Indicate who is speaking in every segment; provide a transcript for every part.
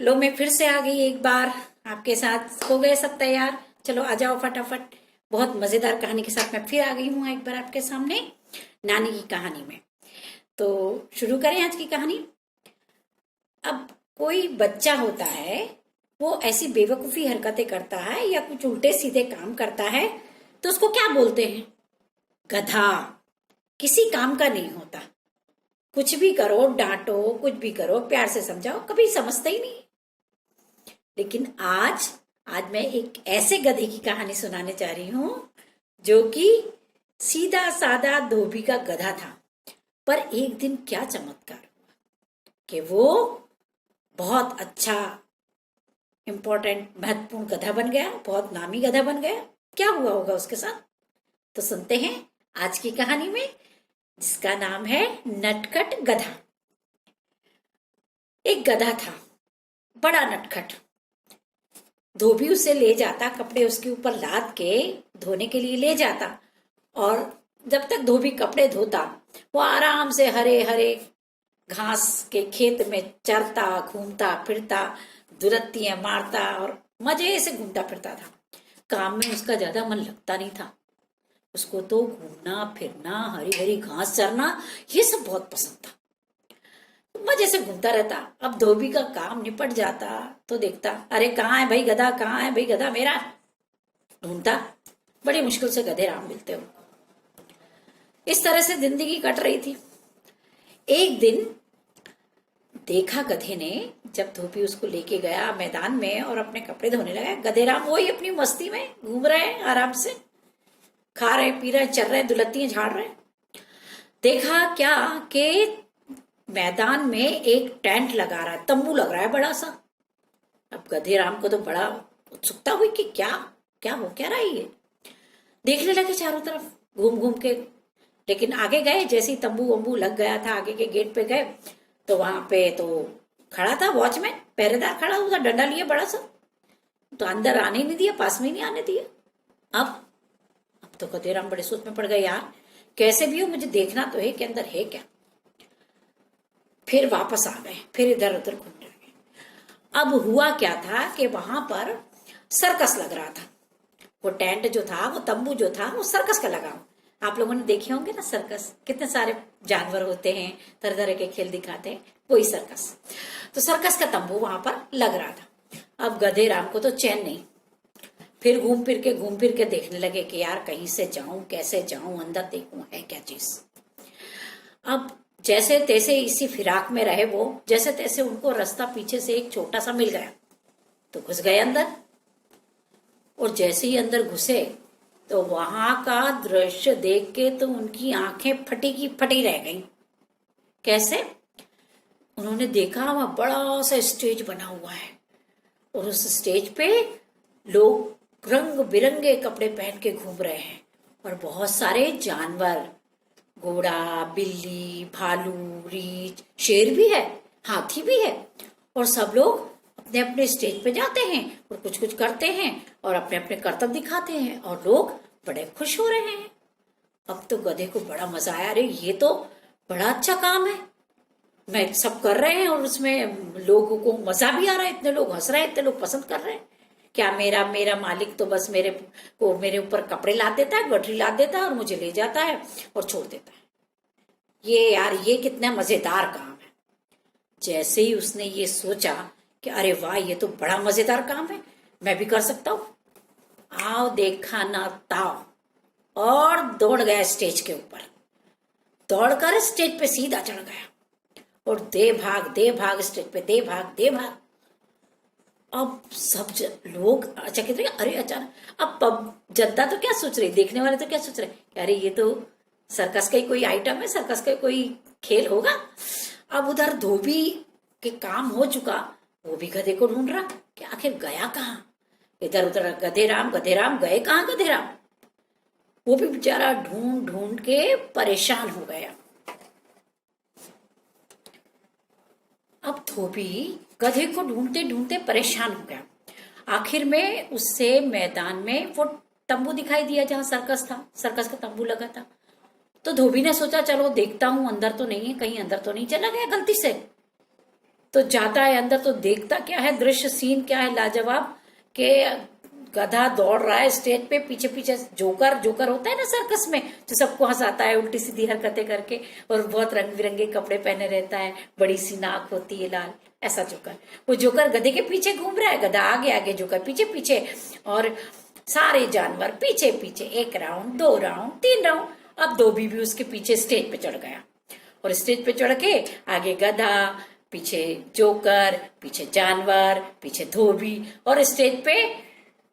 Speaker 1: लो, मैं फिर से आ गई एक बार आपके साथ। हो गए सब तैयार? चलो आ जाओ फटाफट। बहुत मजेदार कहानी के साथ मैं फिर आ गई हूँ एक बार आपके सामने, नानी की कहानी में। तो शुरू करें आज की कहानी। अब कोई बच्चा होता है, वो ऐसी बेवकूफी हरकतें करता है या कुछ उल्टे सीधे काम करता है, तो उसको क्या बोलते हैं? गधा। किसी काम का नहीं होता। कुछ भी करो, डांटो, कुछ भी करो, प्यार से समझाओ, कभी समझता ही नहीं। लेकिन आज आज मैं एक ऐसे गधे की कहानी सुनाने जा रही हूं जो कि सीधा साधा धोबी का गधा था। पर एक दिन क्या चमत्कार कि वो बहुत अच्छा, इंपॉर्टेंट, महत्वपूर्ण गधा बन गया, बहुत नामी गधा बन गया। क्या हुआ होगा उसके साथ, तो सुनते हैं आज की कहानी में, जिसका नाम है नटखट गधा। एक गधा था, बड़ा नटखट। धोबी उसे ले जाता, कपड़े उसके ऊपर लाद के धोने के लिए ले जाता। और जब तक धोबी कपड़े धोता, वो आराम से हरे हरे घास के खेत में चरता, घूमता फिरता, दुरत्तियां मारता और मजे से घूमता फिरता था। काम में उसका ज्यादा मन लगता नहीं था। उसको तो घूमना फिरना, हरी हरी घास चरना, ये सब बहुत पसंद था। मजे से घूमता रहता। अब धोबी का काम निपट जाता तो देखता, अरे कहाँ है भाई गधा, कहाँ है भाई गधा मेरा? ढूंढता। बड़ी मुश्किल से गधे राम मिलते हो। इस तरह से जिंदगी कट रही थी। एक दिन देखा गधे ने, जब धोबी उसको लेके गया मैदान में और अपने कपड़े धोने लगा, गधे राम वही अपनी मस्ती में घूम रहे हैं, आराम से खा रहे, पी रहे, चल रहे, दुलत्तियां झाड़ रहे। देखा क्या कि मैदान में एक टेंट लगा रहा है, तंबू लग रहा है बड़ा सा। अब गधे राम को तो बड़ा उत्सुकता हुई कि क्या क्या हो क्या रहा है ये। देखने लगे चारों तरफ घूम घूम के। लेकिन आगे गए, जैसे ही तंबू वंबू लग गया था, आगे के गेट पे गए तो वहां पे तो खड़ा था वॉचमैन, पहरेदार खड़ा हुआ था, डंडा लिए बड़ा सा। तो अंदर आने नहीं दिया, पास में ही नहीं आने दिया। अब तो गधे राम बड़े सोच में पड़ गए, यार कैसे भी हो मुझे देखना तो है कि अंदर है क्या। फिर वापस आ गए, फिर इधर उधर घूमने लगे। अब हुआ क्या था कि वहां पर सर्कस लग रहा था। वो टेंट जो था, वो तंबू जो था, वो सर्कस का लगा। आप लोगों ने देखे होंगे ना सर्कस, कितने सारे जानवर होते हैं, तरह तरह के खेल दिखाते हैं, वही सर्कस। तो सर्कस का तंबू वहां पर लग रहा था। अब गधे राम को तो चैन नहीं। फिर घूम फिर के देखने लगे कि यार कहीं से जाऊं, कैसे जाऊं, अंदर देखूं है क्या चीज। अब जैसे तैसे इसी फिराक में रहे वो, जैसे तैसे उनको रास्ता पीछे से एक छोटा सा मिल गया, तो घुस गए अंदर। और जैसे ही अंदर घुसे तो वहां का दृश्य देख के तो उनकी आंखें फटी की फटी रह गईं। कैसे? उन्होंने देखा वहां बड़ा सा स्टेज बना हुआ है, और उस स्टेज पे लोग रंग बिरंगे कपड़े पहन के घूम रहे हैं, और बहुत सारे जानवर, घोड़ा, बिल्ली, भालू, रीछ, शेर भी है, हाथी भी है। और सब लोग अपने अपने स्टेज पे जाते हैं और कुछ कुछ करते हैं और अपने अपने करतब दिखाते हैं, और लोग बड़े खुश हो रहे हैं। अब तो गधे को बड़ा मजा आया, अरे ये तो बड़ा अच्छा काम है, मैं सब कर रहे हैं और उसमें लोगों को मजा भी आ रहा है, इतने लोग हंस रहे हैं, इतने लोग पसंद कर रहे हैं। क्या मेरा मेरा मालिक तो बस मेरे ऊपर कपड़े ला देता है, गठरी ला देता है और मुझे ले जाता है और छोड़ देता है। ये यार ये कितना मजेदार काम है। जैसे ही उसने ये सोचा कि अरे वाह ये तो बड़ा मजेदार काम है, मैं भी कर सकता हूँ, आओ देखा ना ताओ, और दौड़ गया स्टेज के ऊपर। दौड़कर स्टेज पे सीधा चढ़ गया और दे भाग स्टेज पे, दे भाग दे भाग। अब सब लोग चकित रहे, अरे अचानक अब जनता तो क्या सोच रही, देखने वाले तो क्या सोच रहे कि अरे ये तो सर्कस का ही कोई आइटम है, सर्कस का कोई खेल होगा। अब उधर धोबी के काम हो चुका, वो भी गधे को ढूंढ रहा कि आखिर गया कहाँ। इधर उधर गधे राम गए कहाँ गधे राम? वो भी बेचारा ढूंढ ढूंढ के परेशान हो गया। अब धोबी गधे को ढूंढते ढूंढते परेशान हो गया। आखिर में उससे मैदान में वो तंबू दिखाई दिया जहां सर्कस था, सर्कस का तंबू लगा था। तो धोबी ने सोचा चलो देखता हूं अंदर तो नहीं है, कहीं अंदर तो नहीं चला गया गलती से। तो जाता है अंदर तो देखता क्या है, दृश्य सीन क्या है लाजवाब, के गधा दौड़ रहा है स्टेज पे, पीछे पीछे जोकर, जोकर होता है ना सर्कस में जो सबको हंसाता है उल्टी सीधी हरकतें करके, और बहुत रंग बिरंगे कपड़े पहने रहता है, बड़ी सी नाक होती है लाल, ऐसा जोकर। वो जोकर गधे के पीछे घूम रहा है, गधा आगे आगे, जोकर पीछे पीछे, और सारे जानवर पीछे पीछे, 1 राउंड, 2 राउंड, 3 राउंड। अब धोबी भी उसके पीछे स्टेज पे चढ़ गया, और स्टेज पे चढ़ के आगे गधा, पीछे जोकर, पीछे जानवर, पीछे धोबी, और स्टेज पे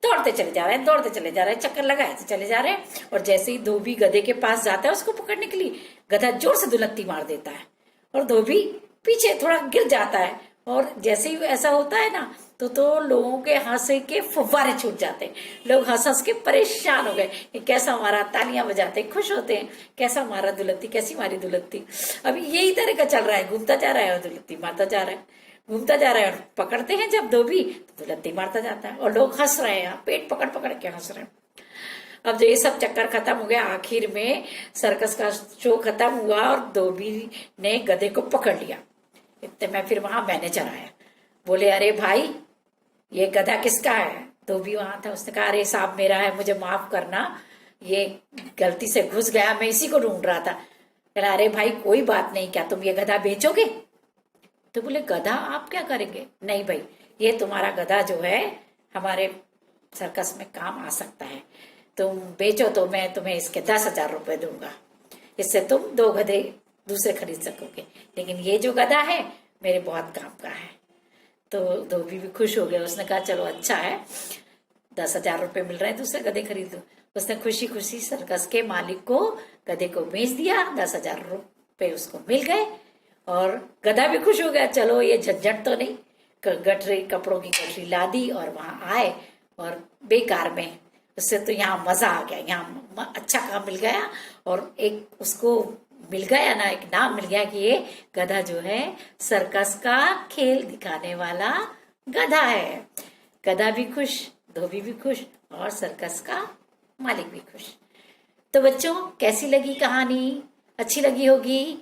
Speaker 1: दौड़ते चले जा रहे हैं, दौड़ते चले जा रहे हैं, चक्कर लगाए चले जा रहे हैं। और जैसे ही धोबी गधे के पास जाता है उसको पकड़ने के लिए, गधा जोर से दुलत्ती मार देता है, और धोबी पीछे थोड़ा गिर जाता है। और जैसे ही ऐसा होता है ना, तो लोगों के हंसे के फव्वारे छूट जाते हैं, लोग हंस हंस के परेशान हो गए कि कैसा मारा, तालियां बजाते हैं, खुश होते हैं, कैसा मारा दुलत्ती, कैसी मारी दुलत्ती। अभी यही तरह का चल रहा है, घूमता जा रहा है और दुलत्ती मारता जा रहा है, घूमता जा रहा है, और पकड़ते हैं जब धोबी तो दुलत्ती मारता जाता है, और लोग हंस रहे हैं, पेट पकड़ पकड़ के हंस रहे हैं। अब जो ये सब चक्कर खत्म हो गया, आखिर में सर्कस का शो खत्म हुआ और धोबी ने गधे को पकड़ लिया। इतने में फिर वहां मैनेजर आया, बोले अरे भाई ये गधा किसका है? धोबी वहां था, उसने कहा अरे साहब मेरा है, मुझे माफ करना, ये गलती से घुस गया, मैं इसी को ढूंढ रहा था। कह अरे भाई कोई बात नहीं, क्या तुम ये गधा बेचोगे? तो बोले गधा आप क्या करेंगे? नहीं भाई ये तुम्हारा गधा जो है हमारे सर्कस में काम आ सकता है, तुम बेचो तो मैं तुम्हें इसके 10,000 रुपए दूंगा, इससे तुम 2 गधे दूसरे खरीद सकोगे, लेकिन ये जो गधा है मेरे बहुत काम का है। तो धोबी भी खुश हो गया, उसने कहा चलो अच्छा है, 10,000 रुपए मिल रहे हैं, दूसरे गधे खरीदो। उसने खुशी खुशी सर्कस के मालिक को गधे को बेच दिया, 10,000 रुपए उसको मिल गए, और गधा भी खुश हो गया, चलो ये झंझट तो नहीं, गठरी कपड़ों की गठरी ला दी और वहां आए, और बेकार में उससे तो यहाँ मजा आ गया, यहाँ अच्छा काम मिल गया, और एक उसको मिल गया ना, एक नाम मिल गया कि ये गधा जो है सर्कस का खेल दिखाने वाला गधा है। गधा भी खुश, धोबी भी खुश, और सर्कस का मालिक भी खुश। तो बच्चों कैसी लगी कहानी? अच्छी लगी होगी।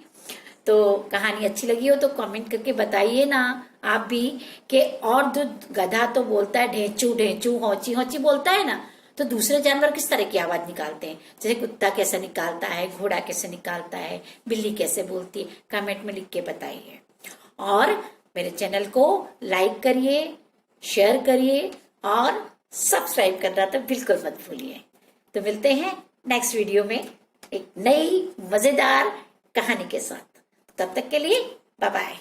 Speaker 1: तो कहानी अच्छी लगी हो तो कमेंट करके बताइए ना आप भी, कि और जो गधा तो बोलता है ढेंचू ढेंचू, हौची हौची बोलता है ना, तो दूसरे जानवर किस तरह की आवाज निकालते हैं? जैसे कुत्ता कैसे निकालता है, घोड़ा कैसे निकालता है, बिल्ली कैसे बोलती है, कमेंट में लिख के बताइए। और मेरे चैनल को लाइक करिए, शेयर करिए, और सब्सक्राइब करना तो बिल्कुल मत भूलिए। तो मिलते हैं नेक्स्ट वीडियो में एक नई मजेदार कहानी के साथ। तब तक के लिए बाय बाय।